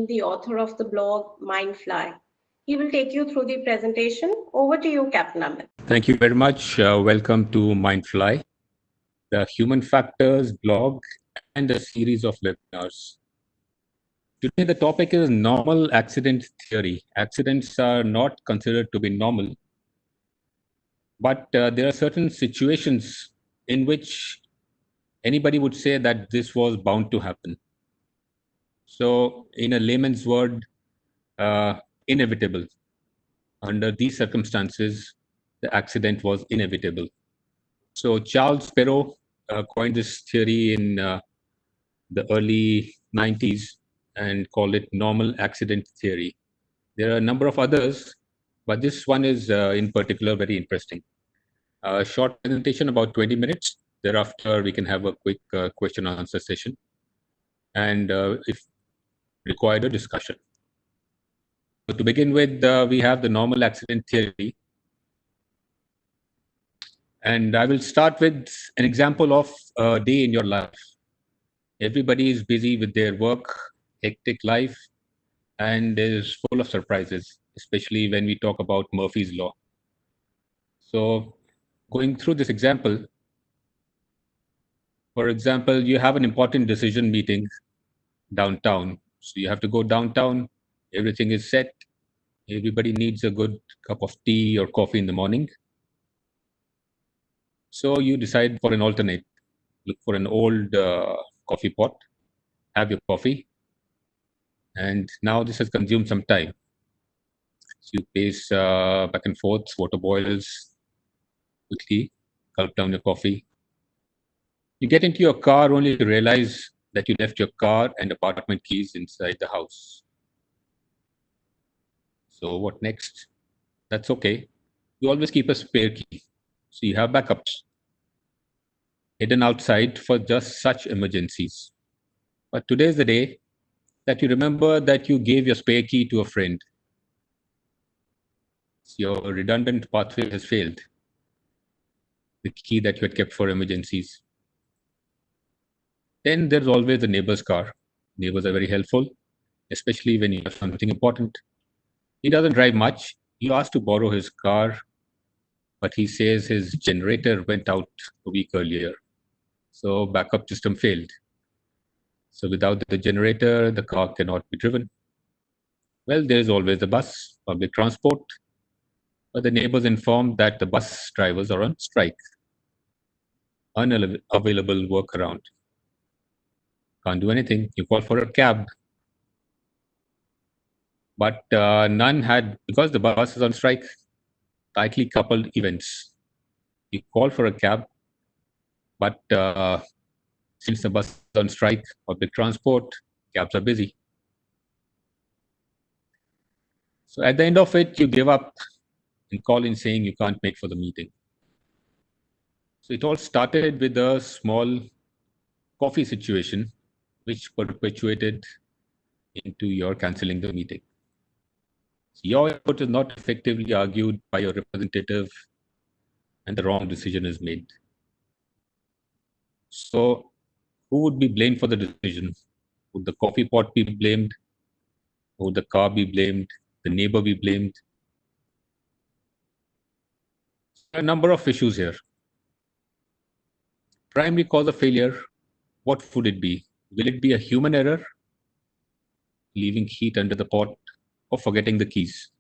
being the author of the blog mindFly. He will take you through the presentation. Over to you, Captain Amit. Thank you very much. Welcome to mindFly, the human factors blog and a series of webinars. Today the topic is normal accident theory. Accidents are not considered to be normal, but there are certain situations in which anybody would say that this was bound to happen. So in a layman's word, inevitable. Under these circumstances, the accident was inevitable. So Charles Perrow coined this theory in the early 90s and called it normal accident theory. There are a number of others, but this one is in particular very interesting. A short presentation, about 20 minutes. Thereafter, we can have a quick question and answer session. And if required, a discussion. So to begin with, we have the normal accident theory. And I will start with an example of a day in your life. Everybody is busy with their work, hectic life, and is full of surprises, especially when we talk about Murphy's Law. So going through this example, for example, you have an important decision meeting downtown. So you have to go downtown, everything is set. Everybody needs a good cup of tea or coffee in the morning. So you decide for an alternate. Look for an old coffee pot, have your coffee, and now this has consumed some time. So you pace back and forth, water boils, quickly gulp down your coffee. You get into your car only to realize that you left your car and apartment keys inside the house. So what next? That's okay. You always keep a spare key, so you have backups hidden outside for just such emergencies. But today is the day that you remember that you gave your spare key to a friend. So your redundant pathway has failed. The key that you had kept for emergencies. Then there's always the neighbor's car. Neighbors are very helpful, especially when you have something important. He doesn't drive much. You ask to borrow his car, but he says his generator went out a week earlier. So backup system failed. So without the generator, the car cannot be driven. Well, there's always the bus, public transport, but the neighbors informed that the bus drivers are on strike. Unavailable workaround. Can't do anything. You call for a cab. But none had, because the bus is on strike, tightly coupled events. You call for a cab, but since the bus is on strike, public transport, cabs are busy. So at the end of it, you give up and call in saying you can't make for the meeting. So it all started with a small coffee situation, which perpetuated into your cancelling the meeting. So your input is not effectively argued by your representative and the wrong decision is made. So who would be blamed for the decision? Would the coffee pot be blamed? Would the car be blamed? The neighbor be blamed? A number of issues here. Primary cause of failure, what would it be? Will it be a human error, leaving heat under the pot, or forgetting the keys?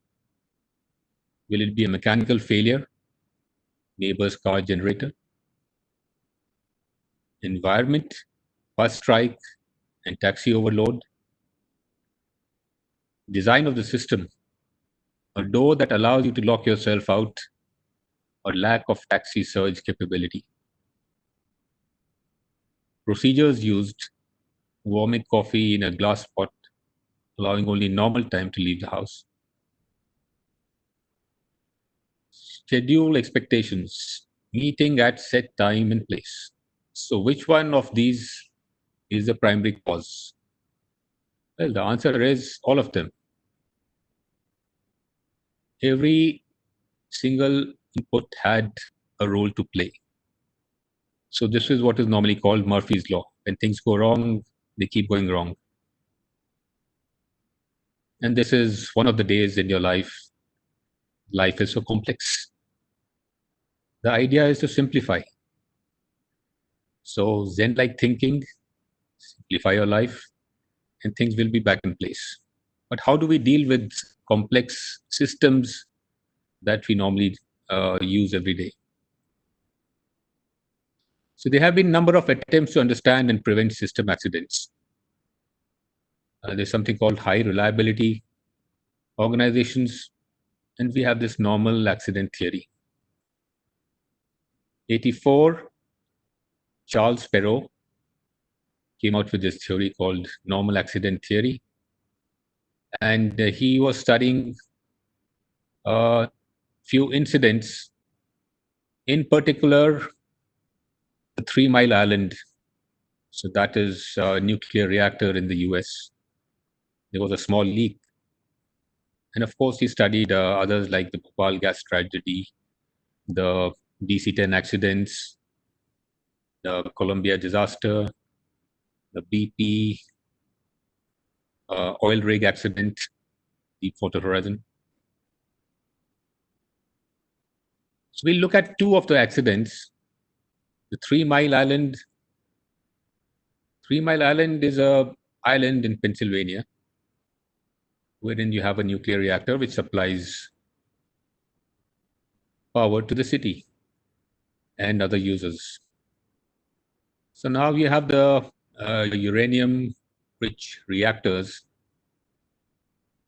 Will it be a mechanical failure, neighbor's car generator? Environment, bus strike, and taxi overload? Design of the system, a door that allows you to lock yourself out, or lack of taxi surge capability? Procedures used, warming coffee in a glass pot, allowing only normal time to leave the house. Schedule expectations, meeting at set time and place. So which one of these is the primary cause? Well, the answer is all of them. Every single input had a role to play. So this is what is normally called Murphy's Law. When things go wrong, they keep going wrong. And this is one of the days in your life. Life is so complex. The idea is to simplify. So Zen-like thinking, simplify your life, and things will be back in place. But how do we deal with complex systems that we normally use every day? So there have been a number of attempts to understand and prevent system accidents. There's something called high reliability organizations, and we have this normal accident theory. 84, Charles Perrow came out with this theory called normal accident theory. And he was studying a few incidents, in particular, the 3 Mile Island. So that is a nuclear reactor in the US. There was a small leak. And of course, he studied others like the Bhopal gas tragedy, the DC-10 accidents, the Columbia disaster, the BP oil rig accident, Deepwater Horizon. So we'll look at two of the accidents. The 3 Mile Island. 3 Mile Island is a island in Pennsylvania, wherein you have a nuclear reactor which supplies power to the city and other users. So now you have the uranium-rich reactors,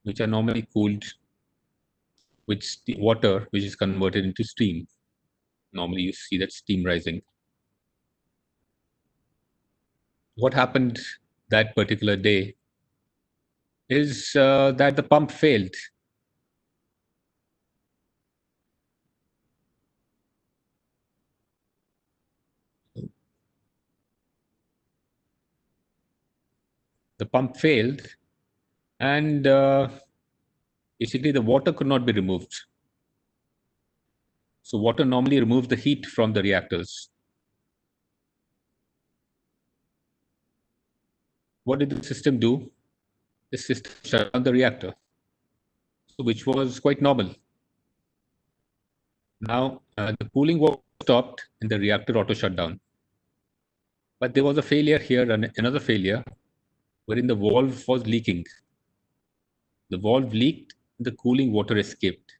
which are normally cooled with water, which is converted into steam. Normally you see that steam rising. What happened that particular day is that the pump failed. The pump failed, and basically the water could not be removed. So water normally removes the heat from the reactors. What did the system do? The system shut down the reactor, which was quite normal. Now the cooling was stopped and the reactor auto shut down. But there was a failure here and another failure wherein the valve was leaking. The valve leaked, the cooling water escaped.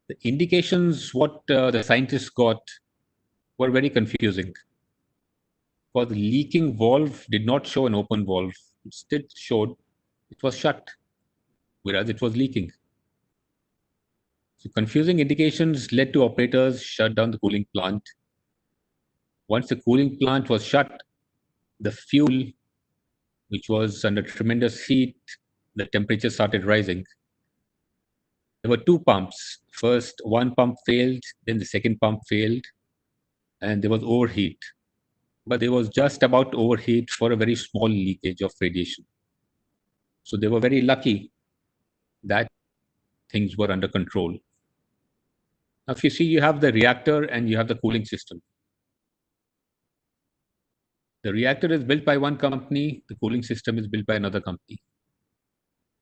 The indications what the scientists got were very confusing. For the leaking valve did not show an open valve. Instead showed it was shut, whereas it was leaking. So confusing indications led to operators shut down the cooling plant. Once the cooling plant was shut, the fuel, which was under tremendous heat, the temperature started rising. There were two pumps. First, one pump failed, then the second pump failed, and there was overheat. But there was just about overheat for a very small leakage of radiation. So they were very lucky that things were under control. Now, if you see, you have the reactor and you have the cooling system. The reactor is built by one company, the cooling system is built by another company.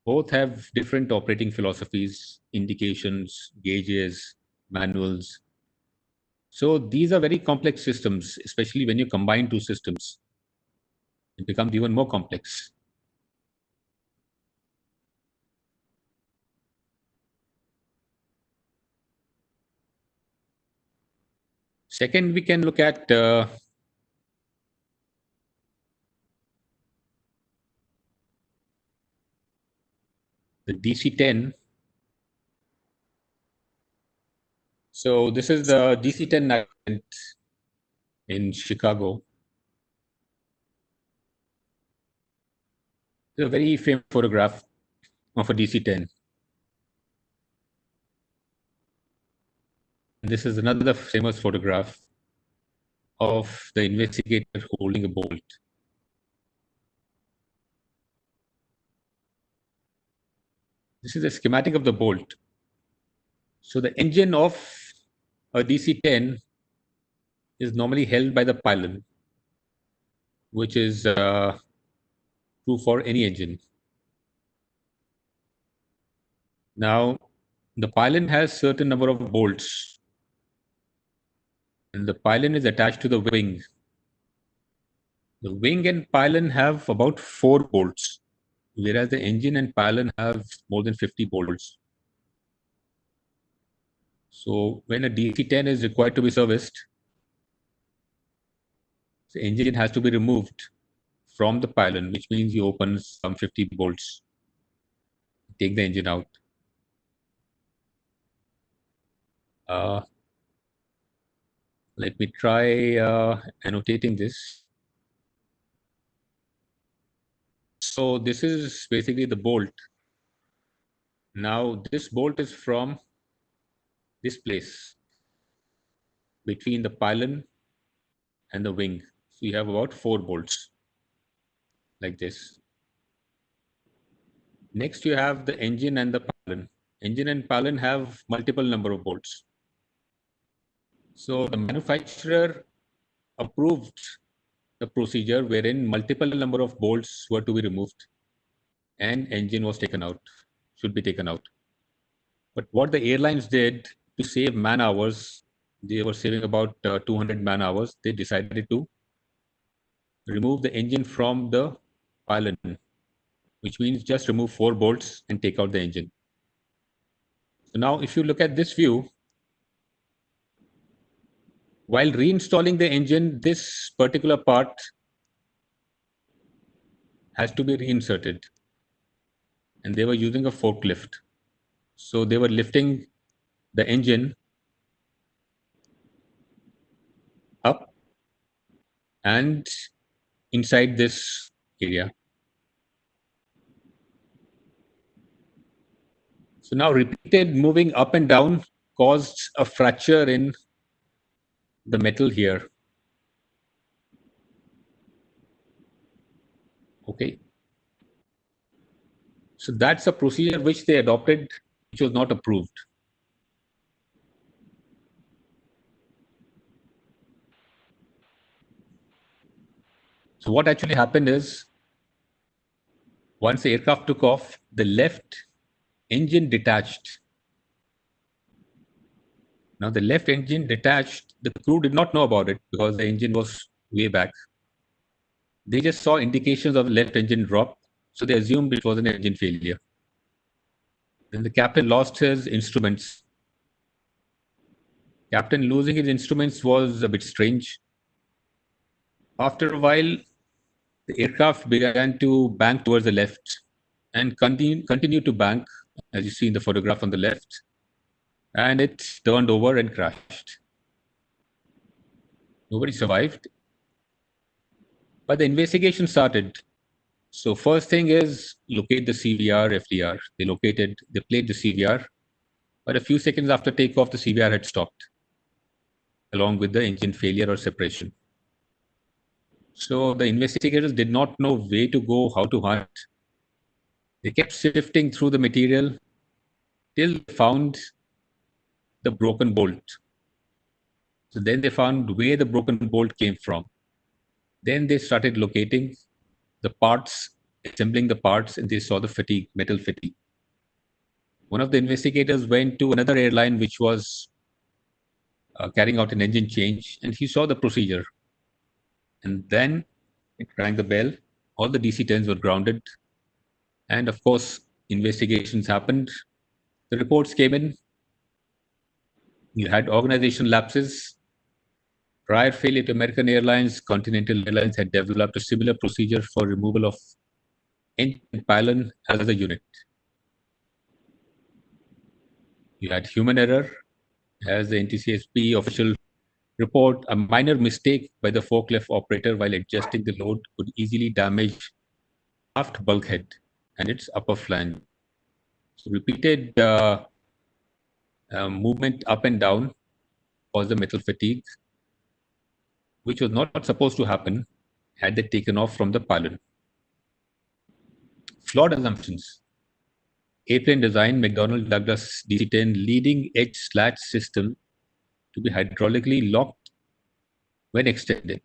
Both have different operating philosophies, indications, gauges, manuals. So these are very complex systems, especially when you combine two systems. It becomes even more complex. Second, we can look at the DC-10. So this is the DC-10 accident in Chicago. It's a very famous photograph of a DC-10. This is another famous photograph of the investigator holding a bolt. This is a schematic of the bolt. So the engine of a DC-10 is normally held by the pylon, which is true for any engine. Now, the pylon has certain number of bolts, and the pylon is attached to the wing. The wing and pylon have about 4 bolts, whereas the engine and pylon have more than 50 bolts. So when a DC-10 is required to be serviced, the engine has to be removed from the pylon, which means you open some 50 bolts, take the engine out. Let me try annotating this. So this is basically the bolt. Now this bolt is from this place between the pylon and the wing. So you have about 4 bolts like this. Next you have the engine and the pylon. Engine and pylon have multiple number of bolts. So the manufacturer approved the procedure wherein multiple number of bolts were to be removed and engine was taken out, should be taken out. But what the airlines did to save man hours, they were saving about 200 man hours. They decided to remove the engine from the pylon, which means just remove 4 bolts and take out the engine. So now if you look at this view, while reinstalling the engine, this particular part has to be reinserted. And they were using a forklift. So they were lifting the engine up and inside this area. So now repeated moving up and down caused a fracture in the metal here. Okay. So that's a procedure which they adopted, which was not approved. So what actually happened is, once the aircraft took off, the left engine detached. Now the left engine detached, the crew did not know about it because the engine was way back. They just saw indications of the left engine drop, so they assumed it was an engine failure. Then the captain lost his instruments. Captain losing his instruments was a bit strange. After a while, the aircraft began to bank towards the left and continued to bank, as you see in the photograph on the left, and it turned over and crashed. Nobody survived, but the investigation started. So first thing is locate the CVR, FDR. They played the CVR, but a few seconds after takeoff, the CVR had stopped, along with the engine failure or separation. So the investigators did not know where to go, how to hunt. They kept sifting through the material till they found the broken bolt. So then they found where the broken bolt came from. Then they started locating the parts, assembling the parts, and they saw the fatigue, metal fatigue. One of the investigators went to another airline which was carrying out an engine change, and he saw the procedure. And then it rang the bell. All the DC-10s were grounded. And of course, investigations happened. The reports came in. You had organizational lapses. Prior failure to American Airlines, Continental Airlines had developed a similar procedure for removal of engine and pylon as a unit. You had human error. As the NTCSP official report, a minor mistake by the forklift operator while adjusting the load could easily damage aft bulkhead and its upper flange. So repeated movement up and down caused the metal fatigue, which was not supposed to happen had they taken off from the pylon. Flawed assumptions. Airplane design, McDonnell Douglas DC-10 leading edge slat system to be hydraulically locked when extended.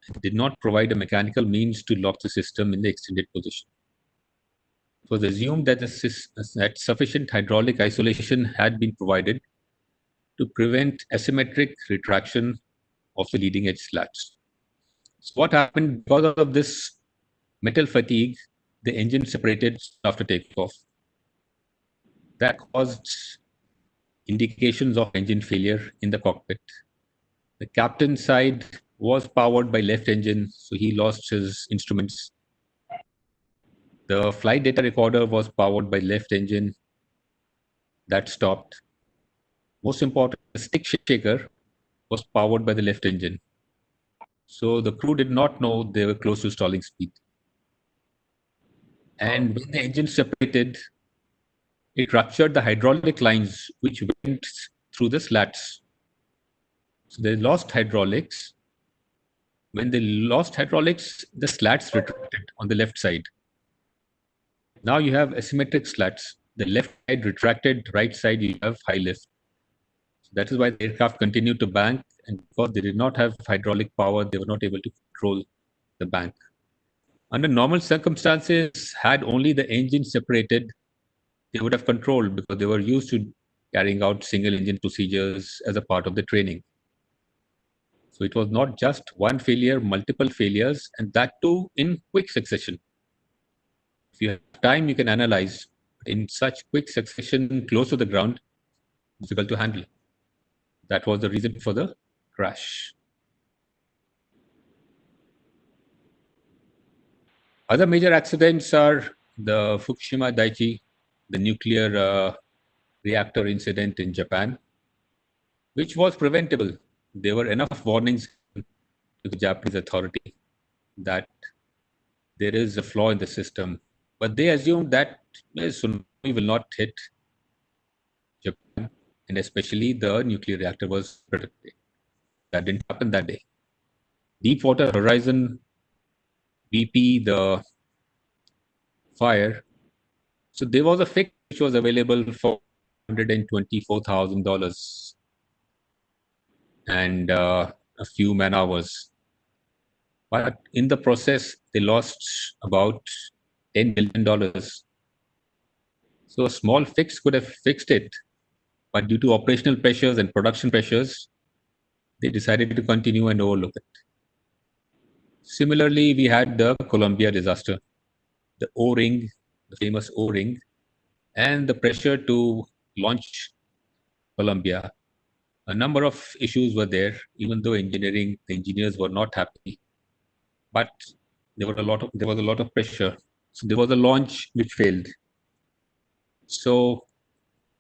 It did not provide a mechanical means to lock the system in the extended position. It was assumed that, that sufficient hydraulic isolation had been provided to prevent asymmetric retraction of the leading edge slats. So what happened because of this metal fatigue, the engine separated after takeoff. That caused indications of engine failure in the cockpit. The captain's side was powered by left engine, so he lost his instruments. The flight data recorder was powered by left engine. That stopped. Most important, the stick shaker was powered by the left engine. So the crew did not know they were close to stalling speed. And when the engine separated, it ruptured the hydraulic lines which went through the slats. So they lost hydraulics. When they lost hydraulics, the slats retracted on the left side. Now you have asymmetric slats. The left side retracted, right side you have high lift. So that is why the aircraft continued to bank, and because they did not have hydraulic power, they were not able to control the bank. Under normal circumstances, had only the engine separated, they would have controlled because they were used to carrying out single engine procedures as a part of the training. So it was not just one failure, multiple failures, and that too in quick succession. If you have time, you can analyze. But in such quick succession, close to the ground, difficult to handle. That was the reason for the crash. Other major accidents are the Fukushima Daiichi, the nuclear reactor incident in Japan, which was preventable. There were enough warnings to the Japanese authority that there is a flaw in the system, but they assumed that tsunami will not hit Japan, and especially the nuclear reactor was protected. That didn't happen that day. Deepwater Horizon BP, the fire. So there was a fix which was available for $124,000 and a few man hours. But in the process, they lost about $10 million. So a small fix could have fixed it, but due to operational pressures and production pressures, they decided to continue and overlook it. Similarly, we had the Columbia disaster, the O-ring, the famous O-ring, and the pressure to launch Columbia. A number of issues were there, even though the engineers were not happy, but there was a lot of pressure. So there was a launch which failed. So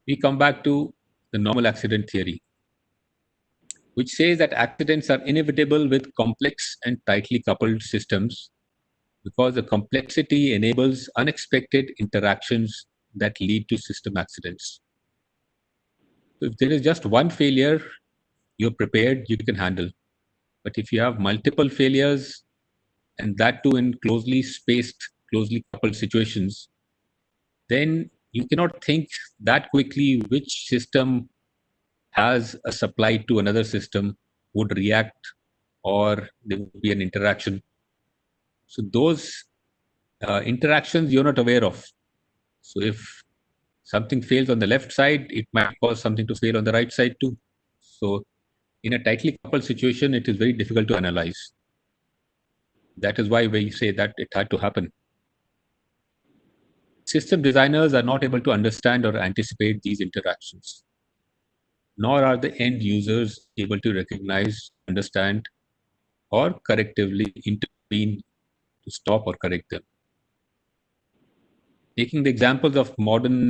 we come back to the normal accident theory, which says that accidents are inevitable with complex and tightly coupled systems because the complexity enables unexpected interactions that lead to system accidents. So if there is just one failure, you're prepared, you can handle. But if you have multiple failures, and that too in closely spaced, closely coupled situations, then you cannot think that quickly which system has a supply to another system, would react, or there would be an interaction. So those interactions you're not aware of. So if something fails on the left side, it might cause something to fail on the right side too. So in a tightly coupled situation, it is very difficult to analyze. That is why we say that it had to happen. System designers are not able to understand or anticipate these interactions, nor are the end users able to recognize, understand, or correctively intervene to stop or correct them. Taking the examples of modern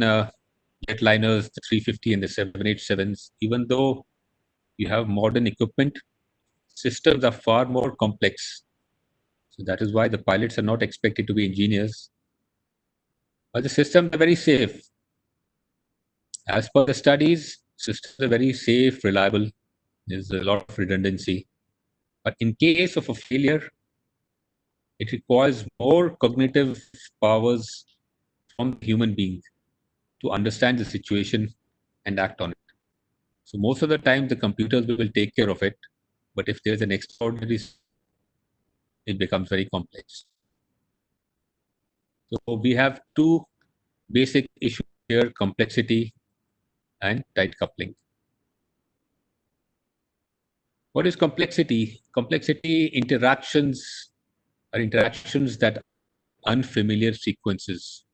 jetliners, the 350 and the 787s, even though you have modern equipment, systems are far more complex. So that is why the pilots are not expected to be engineers. But the systems are very safe. As per the studies, systems are very safe, reliable. There's a lot of redundancy. But in case of a failure, it requires more cognitive powers from the human being to understand the situation and act on it. So most of the time, the computers will take care of it. But if there's an extraordinary, it becomes very complex. So we have two Basic issue here, complexity and tight coupling. What is complexity? Complexity are interactions that are unfamiliar sequences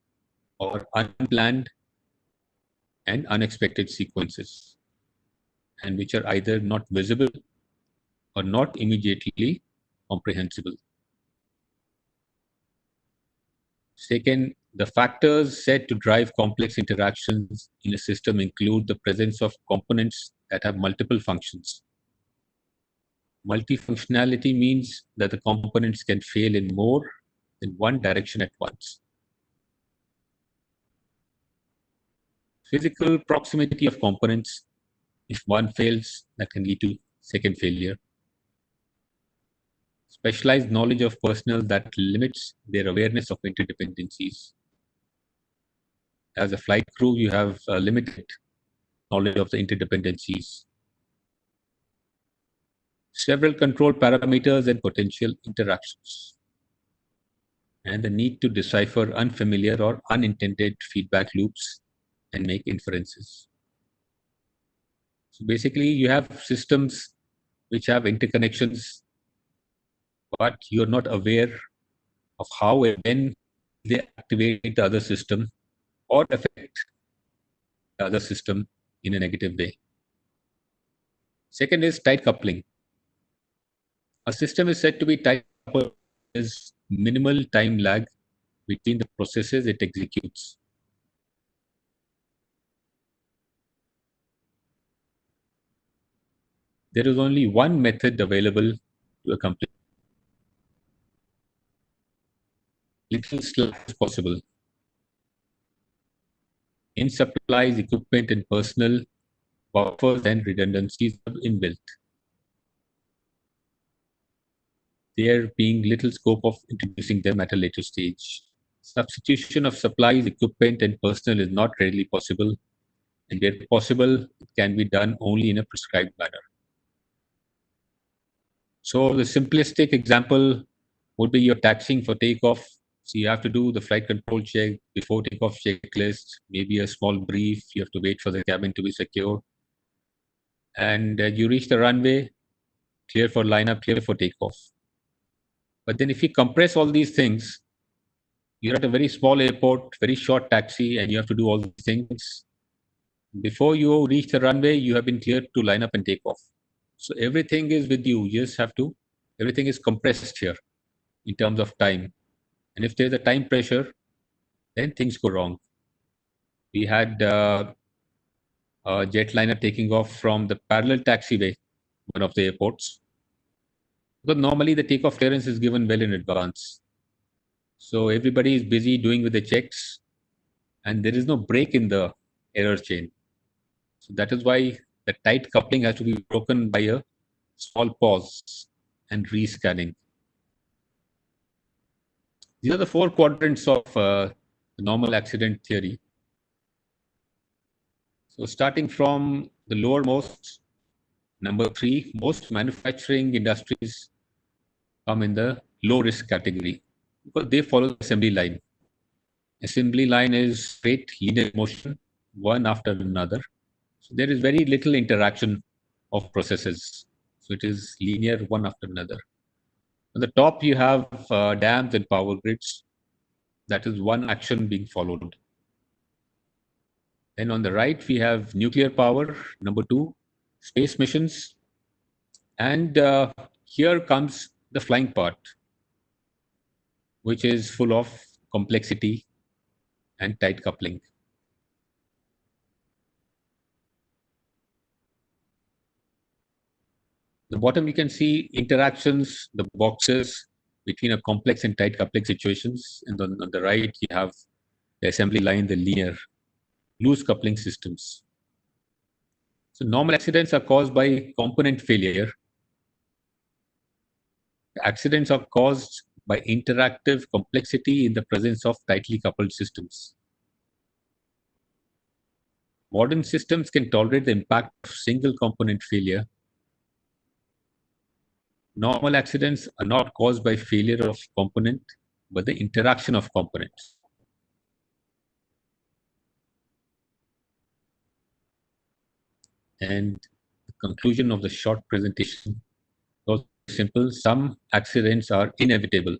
or unplanned and unexpected sequences, and which are either not visible or not immediately comprehensible. Second, the factors said to drive complex interactions in a system include the presence of components that have multiple functions. Multifunctionality means that the components can fail in more than one direction at once. Physical proximity of components. If one fails, that can lead to second failure. Specialized knowledge of personnel that limits their awareness of interdependencies. As a flight crew, you have limited knowledge of the interdependencies. Several control parameters and potential interactions. And the need to decipher unfamiliar or unintended feedback loops and make inferences. So basically, you have systems which have interconnections, but you're not aware of how and when they activate the other system or affect the other system in a negative way. Second is tight coupling. A system is said to be tight coupled is minimal time lag between the processes it executes. There is only one method available to accomplish little slack as possible. In supplies, equipment, and personnel, buffers and redundancies are inbuilt. There being little scope of introducing them at a later stage. Substitution of supplies, equipment, and personnel is not readily possible, and where possible, it can be done only in a prescribed manner. So the simplistic example would be your taxiing for takeoff. So you have to do the flight control check, before takeoff checklist, maybe a small brief. You have to wait for the cabin to be secure. And you reach the runway, clear for lineup, clear for takeoff. But then if you compress all these things, you're at a very small airport, very short taxi, and you have to do all these things. Before you reach the runway, you have been cleared to line up and take off. So everything is with you. You just have to, everything is compressed here in terms of time. And if there's a time pressure, then things go wrong. We had a jetliner taking off from the parallel taxiway, one of the airports. Because normally the takeoff clearance is given well in advance. So everybody is busy doing with the checks, and there is no break in the error chain. So that is why the tight coupling has to be broken by a small pause and rescanning. These are the four quadrants of the normal accident theory. So starting from the lowermost, number 3, most manufacturing industries come in the low risk category because they follow the assembly line. Assembly line is straight linear motion, one after another. So there is very little interaction of processes. So it is linear, one after another. On the top, you have dams and power grids. That is one action being followed. Then on the right, we have nuclear power, number 2, space missions. And here comes the flying part, which is full of complexity and tight coupling. The bottom, you can see interactions, the boxes between a complex and tight coupling situations. And on the right, you have the assembly line, the linear, loose coupling systems. So normal accidents are caused by component failure. Accidents are caused by interactive complexity in the presence of tightly coupled systems. Modern systems can tolerate the impact of single component failure. Normal accidents are not caused by failure of component, but the interaction of components. And the conclusion of the short presentation was simple. Some accidents are inevitable.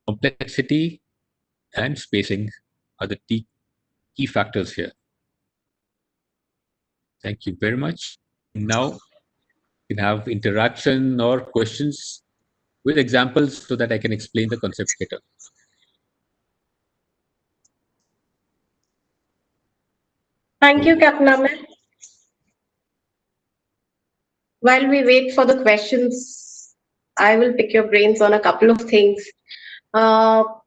Complexity and spacing are the key factors here. Thank you very much. Now you can have interaction or questions with examples so that I can explain the concept better. Thank you, Captain Amit. While we wait for the questions, I will pick your brains on a couple of things. How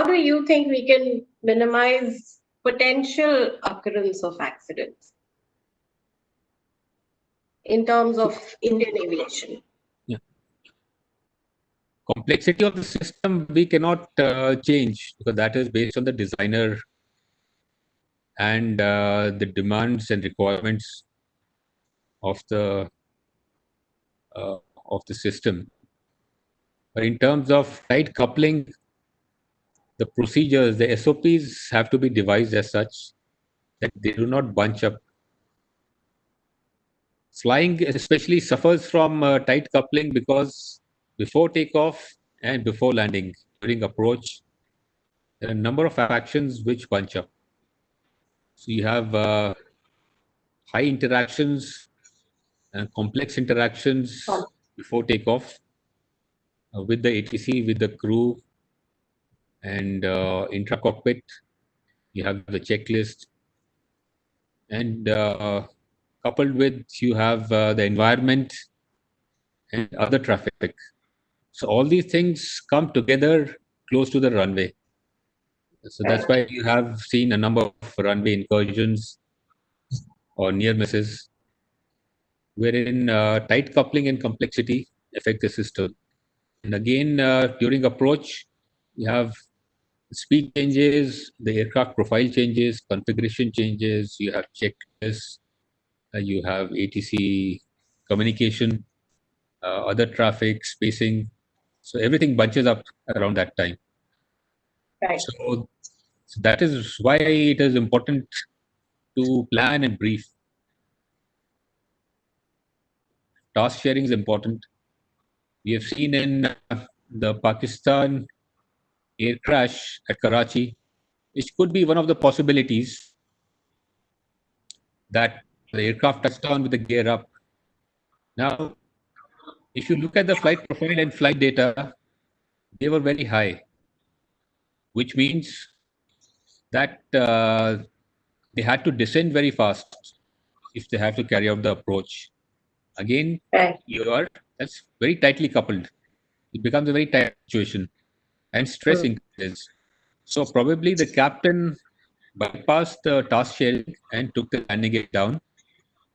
do you think we can minimize potential occurrence of accidents in terms of Indian aviation? Yeah. Complexity of the system we cannot change, because that is based on the designer and the demands and requirements of the system. But in terms of tight coupling, the procedures, the SOPs have to be devised as such that they do not bunch up. Flying especially suffers from tight coupling because before takeoff and before landing, during approach, there are a number of actions which bunch up. So you have high interactions and complex interactions before takeoff with the ATC, with the crew, and intra-cockpit. You have the checklist, and coupled with you have the environment and other traffic. So all these things come together close to the runway. So that's why you have seen a number of runway incursions or near misses, wherein tight coupling and complexity affect the system. And again, during approach, you have speed changes, the aircraft profile changes, configuration changes, you have checklists, you have ATC communication, other traffic, spacing. So everything bunches up around that time. Right. So that is why it is important to plan and brief. Task sharing is important. We have seen in the Pakistan air crash at Karachi, which could be one of the possibilities, that the aircraft touched down with the gear up. Now, if you look at the flight profile and flight data, they were very high, which means that they had to descend very fast if they have to carry out the approach. Again, that's very tightly coupled. It becomes a very tight situation, and stress increases. So probably the captain bypassed the task sharing and took the landing gear down.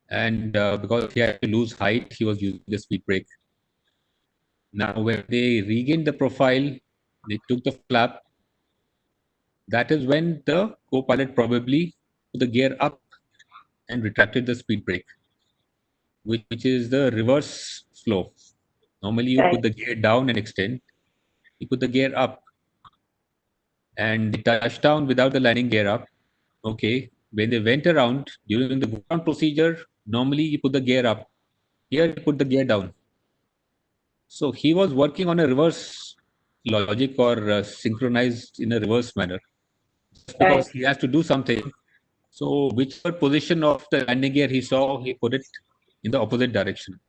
And because he had to lose height, he was using the speed brake. Now, when they regained the profile, they took the flap. That is when the co-pilot probably put the gear up and retracted the speed brake, which is the reverse flow. Normally, you put the gear down and extend. You put the gear up, and they touched down without the landing gear up. Okay, when they went around during the ground procedure, normally you put the gear up. Here, you put the gear down. So he was working on a reverse logic, or synchronized in a reverse manner, just because he has to do something. So whichever position of the landing gear he saw, he put it in the opposite direction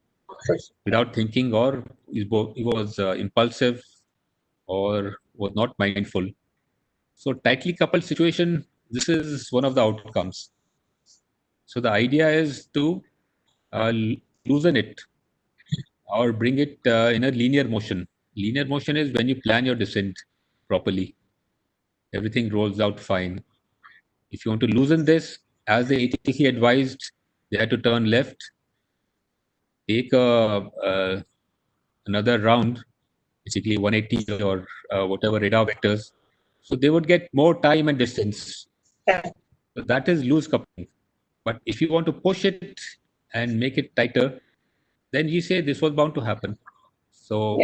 without thinking, or he was impulsive or was not mindful. So tightly coupled situation, this is one of the outcomes. So the idea is to loosen it or bring it in a linear motion. Linear motion is when you plan your descent properly. Everything rolls out fine. If you want to loosen this, as the ATC advised, they had to turn left, take another round, basically 180 or whatever radar vectors. So they would get more time and distance. So that is loose coupling. But if you want to push it and make it tighter, then you say this was bound to happen. So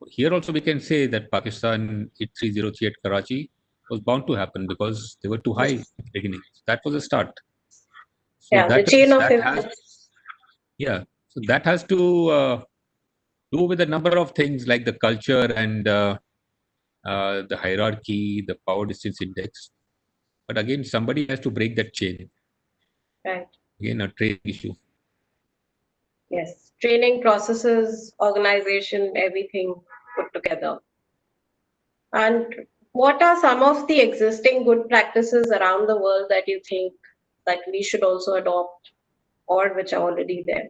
here also we can say that Pakistan 8303 at Karachi was bound to happen because they were too high at the beginning. That was a start. So Yeah, the that chain is, of that has, events. yeah. So that has to do with a number of things like the culture and the hierarchy, the power distance index. But again, somebody has to break that chain. Right. Again, a training issue. Yes. Training processes, organization, everything put together. And what are some of the existing good practices around the world that you think that we should also adopt or which are already there?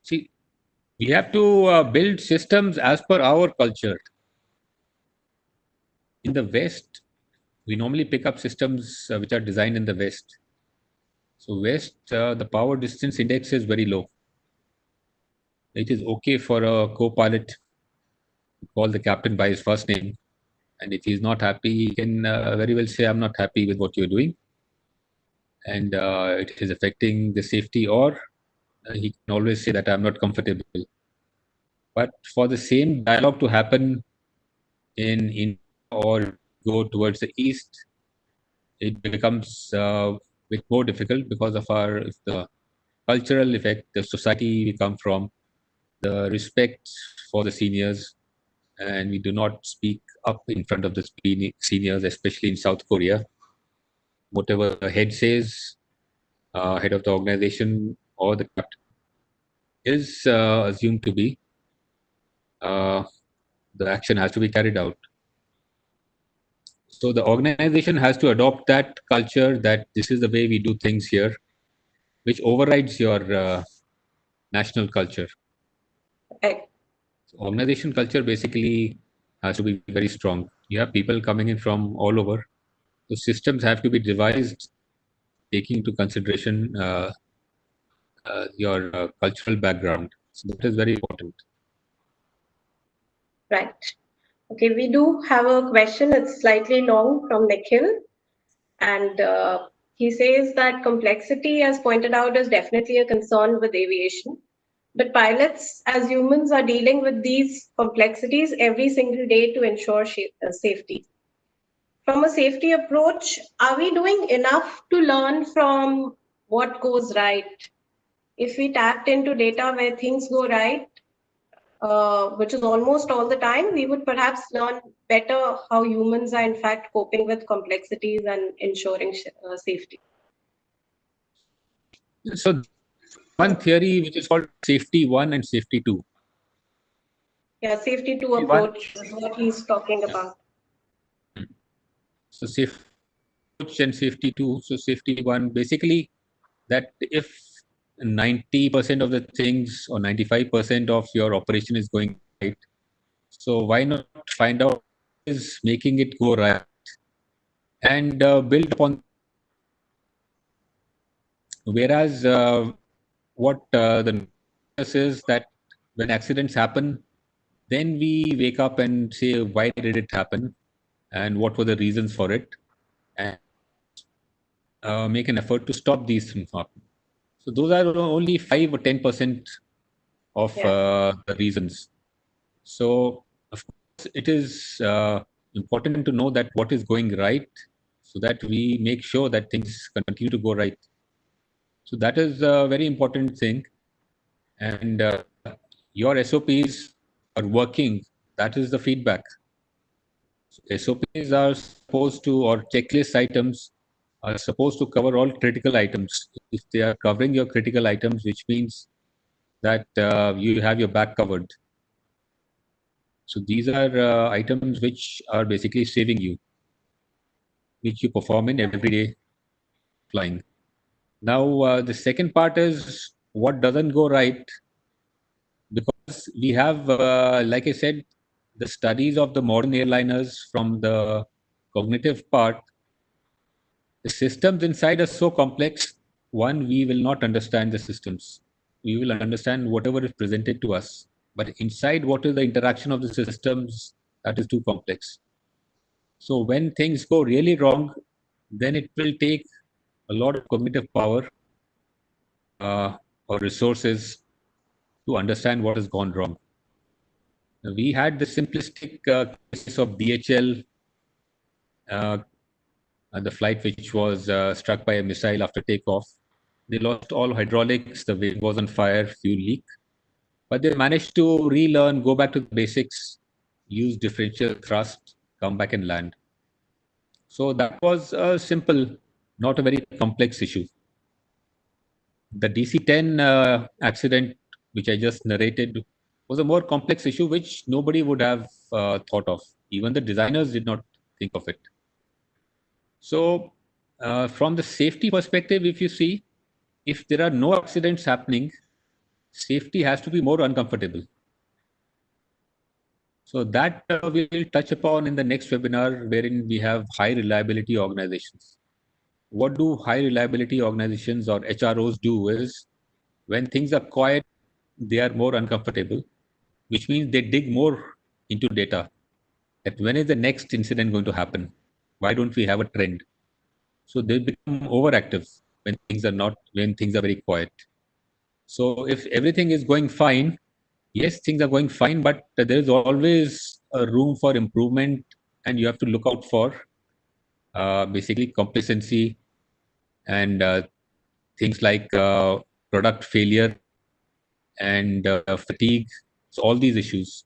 See, we have to build systems as per our culture. In the West, we normally pick up systems which are designed in the West. So West, the power distance index is very low. It is okay for a co-pilot to call the captain by his first name, and if he's not happy, he can very well say, "I'm not happy with what you're doing," and it is affecting the safety, or he can always say that I'm not comfortable. But for the same dialogue to happen in India or go towards the east, it becomes bit more difficult because of the cultural effect, the society we come from, the respect for the seniors, and we do not speak up in front of the seniors, especially in South Korea. Whatever the head says, head of the organization or the captain is assumed to be, uh, the action has to be carried out. So the organization has to adopt that culture that this is the way we do things here, which overrides your national culture. Right. So organization culture basically has to be very strong. You have people coming in from all over. The systems have to be devised taking into consideration your cultural background. So that is very important. Right. Okay, we do have a question. It's slightly long from Nikhil. And he says that complexity, as pointed out, is definitely a concern with aviation. But pilots, as humans, are dealing with these complexities every single day to ensure safety. From a safety approach, are we doing enough to learn from what goes right? If we tapped into data where things go right, which is almost all the time, we would perhaps learn better how humans are in fact coping with complexities and ensuring safety. So one theory which is called safety one and safety two. Yeah, safety to Safety one, approach is what he's talking yeah. about. So safety approach and safety two. So safety one, basically that if 90% of the things or 95% of your operation is going right, so why not find out what is making it go right and build upon. Whereas what the is that when accidents happen, then we wake up and say, why did it happen? And what were the reasons for it? And make an effort to stop these things from happening. So those are only 5 or 10% of Yeah, the reasons. So of course, it is important to know that what is going right, so that we make sure that things continue to go right. So that is a very important thing. And your SOPs are working. That is the feedback. So SOPs are supposed to, or checklist items are supposed to cover all critical items. If they are covering your critical items, which means that you have your back covered. So these are items which are basically saving you, which you perform in everyday flying. Now, the second part is what doesn't go right, because we have, like I said, the studies of the modern airliners from the cognitive part. The systems inside are so complex. One, we will not understand the systems. We will understand whatever is presented to us. But inside, what is the interaction of the systems? That is too complex. So when things go really wrong, then it will take a lot of cognitive power or resources to understand what has gone wrong. We had the simplistic case of DHL the flight which was struck by a missile after takeoff. They lost all hydraulics, the wing was on fire, fuel leak. But they managed to relearn, go back to the basics, use differential thrust, come back and land. So that was a simple, not a very complex issue. The DC-10 accident, which I just narrated, was a more complex issue which nobody would have thought of. Even the designers did not think of it. So, from the safety perspective, if you see, if there are no accidents happening, safety has to be more uncomfortable. So that we will touch upon in the next webinar, wherein we have high reliability organizations. What do high reliability organizations or HROs do is, when things are quiet, they are more uncomfortable, which means they dig more into data. That when is the next incident going to happen? Why don't we have a trend? So they become overactive when things are very quiet. So if everything is going fine, yes, things are going fine, but there is always a room for improvement, and you have to look out for basically complacency and things like product failure and fatigue. So all these issues.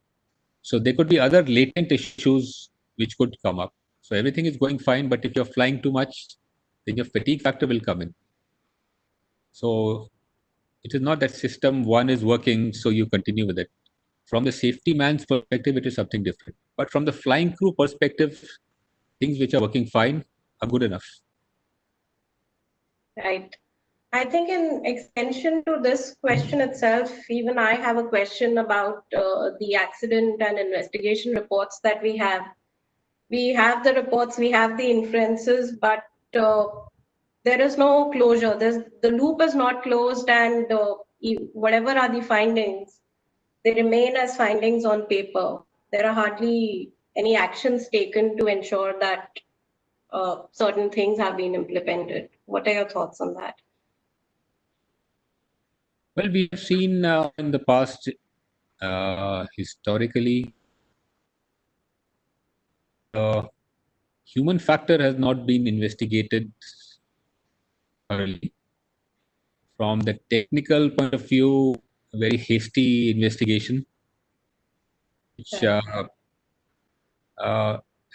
So there could be other latent issues which could come up. So everything is going fine, but if you're flying too much, then your fatigue factor will come in. So it is not that system one is working, so you continue with it. From the safety man's perspective, it is something different. But from the flying crew perspective, things which are working fine are good enough. Right. I think in extension to this question itself, even I have a question about the accident and investigation reports that we have. We have the reports, we have the inferences, but there is no closure. The loop is not closed, and whatever are the findings, they remain as findings on paper. There are hardly any actions taken to ensure that certain things have been implemented. What are your thoughts on that? Well, we have seen in the past, historically, human factor has not been investigated thoroughly. From the technical point of view, a very hasty investigation, which uh,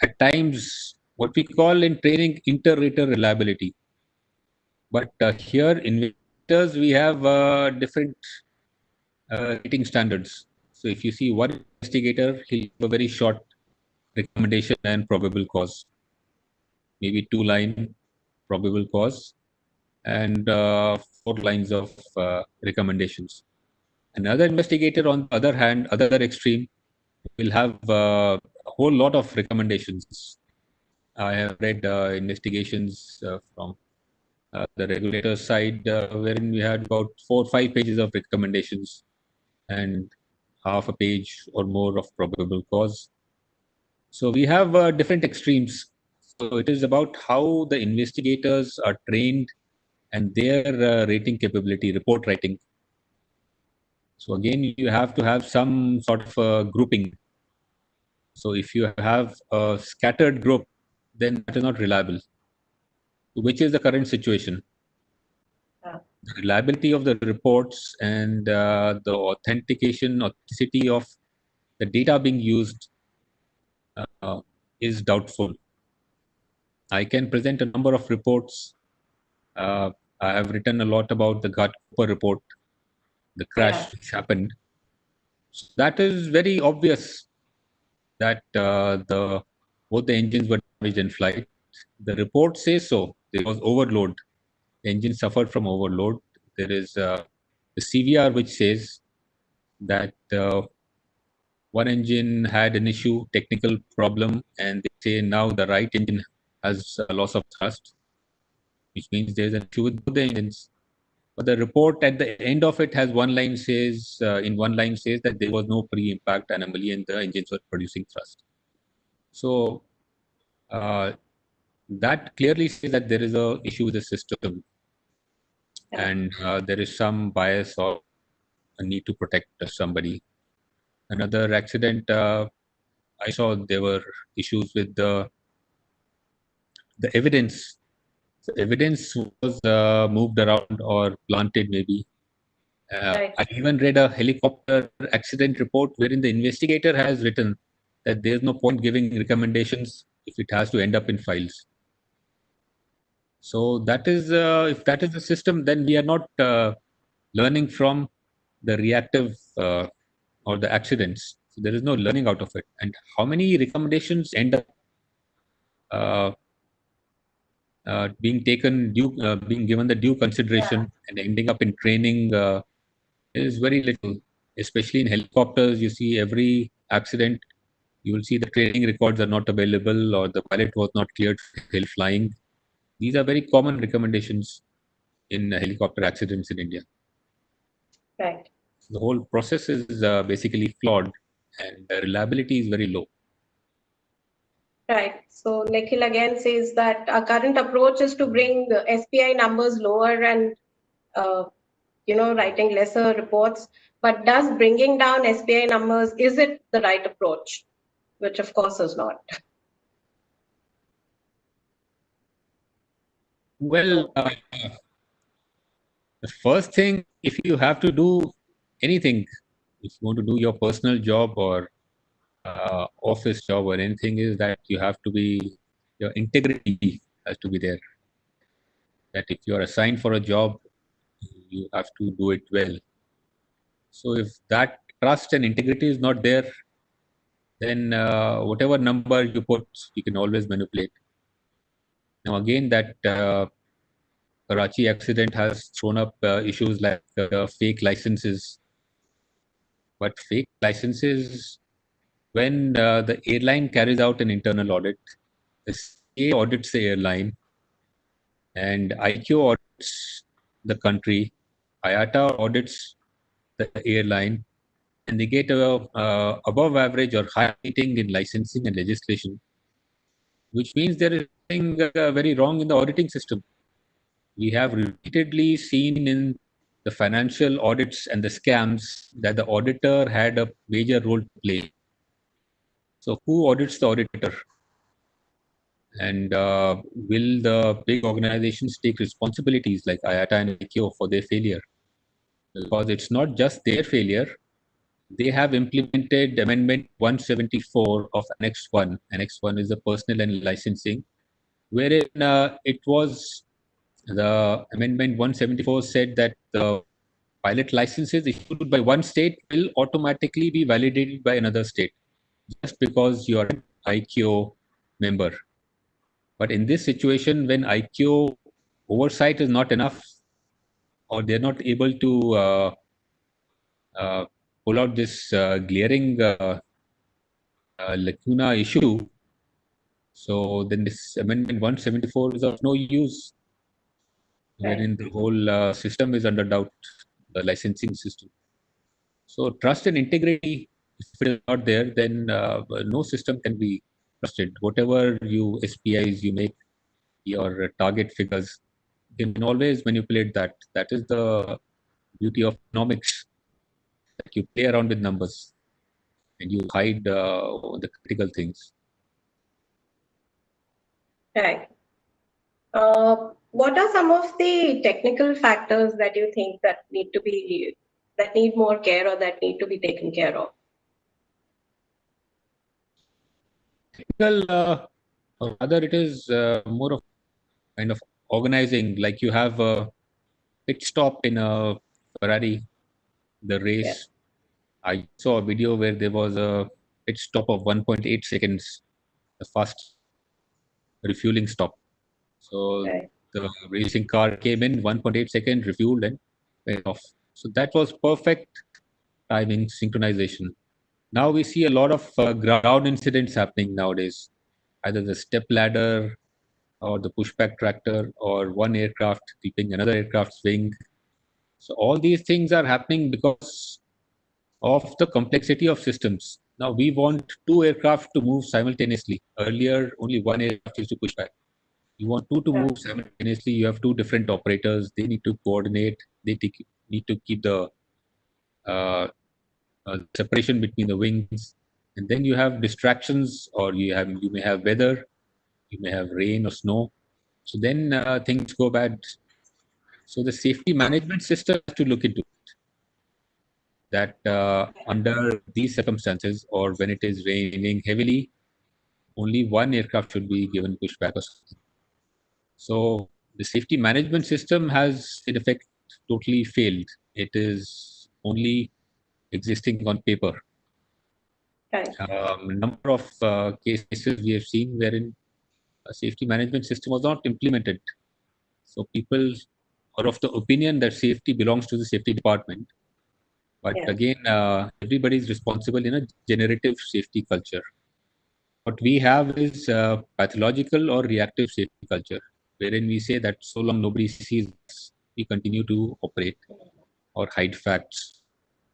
at times what we call in training inter-rater reliability. But here in investigators, we have different rating standards. So if you see one investigator, he'll have a very short recommendation and probable cause, maybe 2-line probable cause, and 4 lines of recommendations. Another investigator, on the other hand, other extreme, will have a whole lot of recommendations. I have read investigations from the regulator side, wherein we had about 4 or 5 pages of recommendations and half a page or more of probable cause. So we have different extremes. So it is about how the investigators are trained and their rating capability, report writing. So again, you have to have some sort of grouping. So if you have a scattered group, then that is not reliable. Which is the current situation? The reliability of the reports and the authenticity of the data being used is doubtful. I can present a number of reports. I have written a lot about the Ghat Cooper report, the crash which happened. So that is very obvious that both the engines were damaged in flight. The report says so. There was overload. The engine suffered from overload. There is the CVR which says that one engine had an issue, technical problem, and they say now the right engine has a loss of thrust, which means there's an issue with both the engines. But the report at the end of it has in one line says that there was no pre-impact anomaly and the engines were producing thrust. So uh, that clearly says that there is a issue with the system, and there is some bias or a need to protect somebody. Another accident, I saw there were issues with the the evidence. So evidence was moved around or planted maybe. Right. I even read a helicopter accident report wherein the investigator has written that there's no point giving recommendations if it has to end up in files. So that is, if that is the system, then we are not learning from the reactive or the accidents. So there is no learning out of it. And how many recommendations end up uh, being given the due Yeah. consideration and ending up in training is very little. Especially in helicopters, you see every accident, you will see the training records are not available or the pilot was not cleared for hill flying. These are very common recommendations in helicopter accidents in India. Right. The whole process is basically flawed and the reliability is very low. Right. So Nikhil again says that our current approach is to bring the SPI numbers lower and uh, writing lesser reports. But does bringing down SPI numbers, is it the right approach? Which of course is not. Well, So the first thing, if you have to do anything, if you want to do your personal job or office job or anything, is that you have to be, your integrity has to be there. That if you are assigned for a job, you have to do it well. So if that trust and integrity is not there, then whatever number you put, you can always manipulate. Now again, that Karachi accident has thrown up issues like fake licenses. But fake licenses, when the airline carries out an internal audit, the CA audits the airline, and IQ audits the country, IATA audits the airline, and they get a above average or high rating in licensing and legislation, which means there is something very wrong in the auditing system. We have repeatedly seen in the financial audits and the scams that the auditor had a major role to play. So, who audits the auditor? And will the big organizations take responsibilities like IATA and ICAO for their failure? Because it's not just their failure. They have implemented Amendment 174 of Annex 1. Annex 1 is the personal and licensing, wherein it was the Amendment 174 said that the pilot licenses issued by one state will automatically be validated by another state just because you are an IQ member. But in this situation, when IQ oversight is not enough, or they're not able to uh, pull out this glaring lacuna issue, so then this Amendment 174 is of no use, right. wherein the whole system is under doubt, the licensing system. So trust and integrity, if it is not there, then no system can be trusted. Whatever you SPIs you make, your target figures, you can always manipulate that. That is the beauty of economics. That you play around with numbers and you hide the critical things. Right. What are some of the technical factors that you think that need more care or that need to be taken care of? Well, or rather, it is more of kind of organizing. Like you have a pit stop in a Ferrari, the Yeah. race. I saw a video where there was a pit stop of 1.8 seconds, the fast refueling stop. So Right. the racing car came in 1.8 seconds, refueled, and went off. So that was perfect timing synchronization. Now we see a lot of ground incidents happening nowadays, either the step ladder or the pushback tractor or one aircraft keeping another aircraft's wing. So all these things are happening because of the complexity of systems. Now we want two aircraft to move simultaneously. Earlier, only one aircraft used to push back. You want two to Yeah. move simultaneously. You have two different operators. They need to coordinate. Need to keep the uh, separation between the wings. And then you have distractions, or you may have weather. you may have rain or snow. So then things go bad. So the safety management system has to look into that under these circumstances, or when it is raining heavily, only one aircraft should be given pushback or something. So the safety management system has in effect totally failed. It is only existing on paper. Right. Number of cases we have seen wherein a safety management system was not implemented. So people are of the opinion that safety belongs to the safety department. But Yeah. again, everybody is responsible in a generative safety culture. What we have is pathological or reactive safety culture, wherein we say that so long nobody sees us, we continue to operate or hide facts.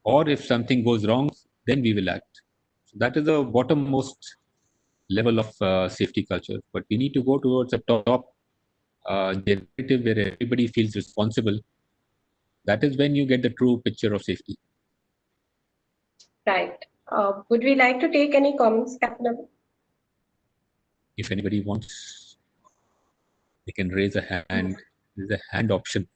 Or if something goes wrong, then we will act. So that is the bottommost level of safety culture. But we need to go towards the top generative where everybody feels responsible. That is when you get the true picture of safety. Right. Would we like to take any comments, Captain Amit? If anybody wants, they can raise a hand. There's a hand option.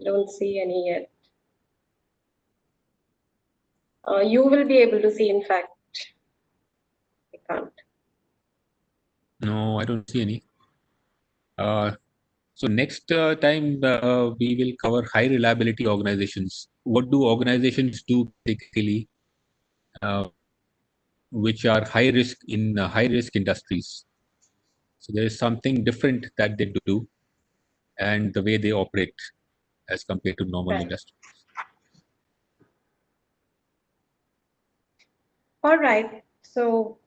Don't see any yet. You will be able to see, in fact. I can't. No, I don't see any. So next time we will cover high reliability organizations. What do organizations do basically, which are high risk in high risk industries? So there is something different that they do, and the way they operate as compared to normal Right. industry. All right. So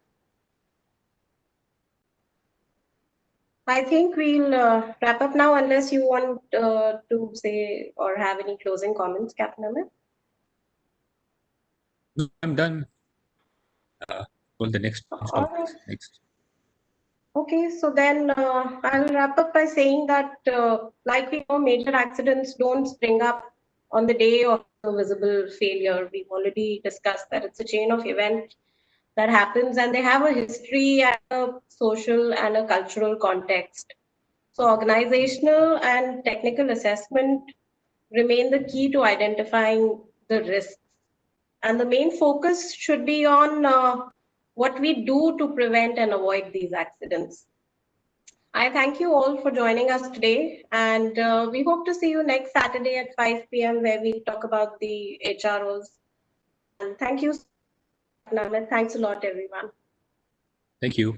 I think we'll wrap up now, unless you want to say or have any closing comments, Captain Amit. No, I'm done. Well, the next All right. next. Okay, so then I'll wrap up by saying that, like we know, major accidents don't spring up on the day of a visible failure. We've already discussed that it's a chain of events that happens, and they have a history and a social and a cultural context. So organizational and technical assessment remain the key to identifying the risks. And the main focus should be on what we do to prevent and avoid these accidents. I thank you all for joining us today, and we hope to see you next Saturday at 5 p.m. where we talk about the HROs. And thank you, Namit. Thanks a lot, everyone. Thank you.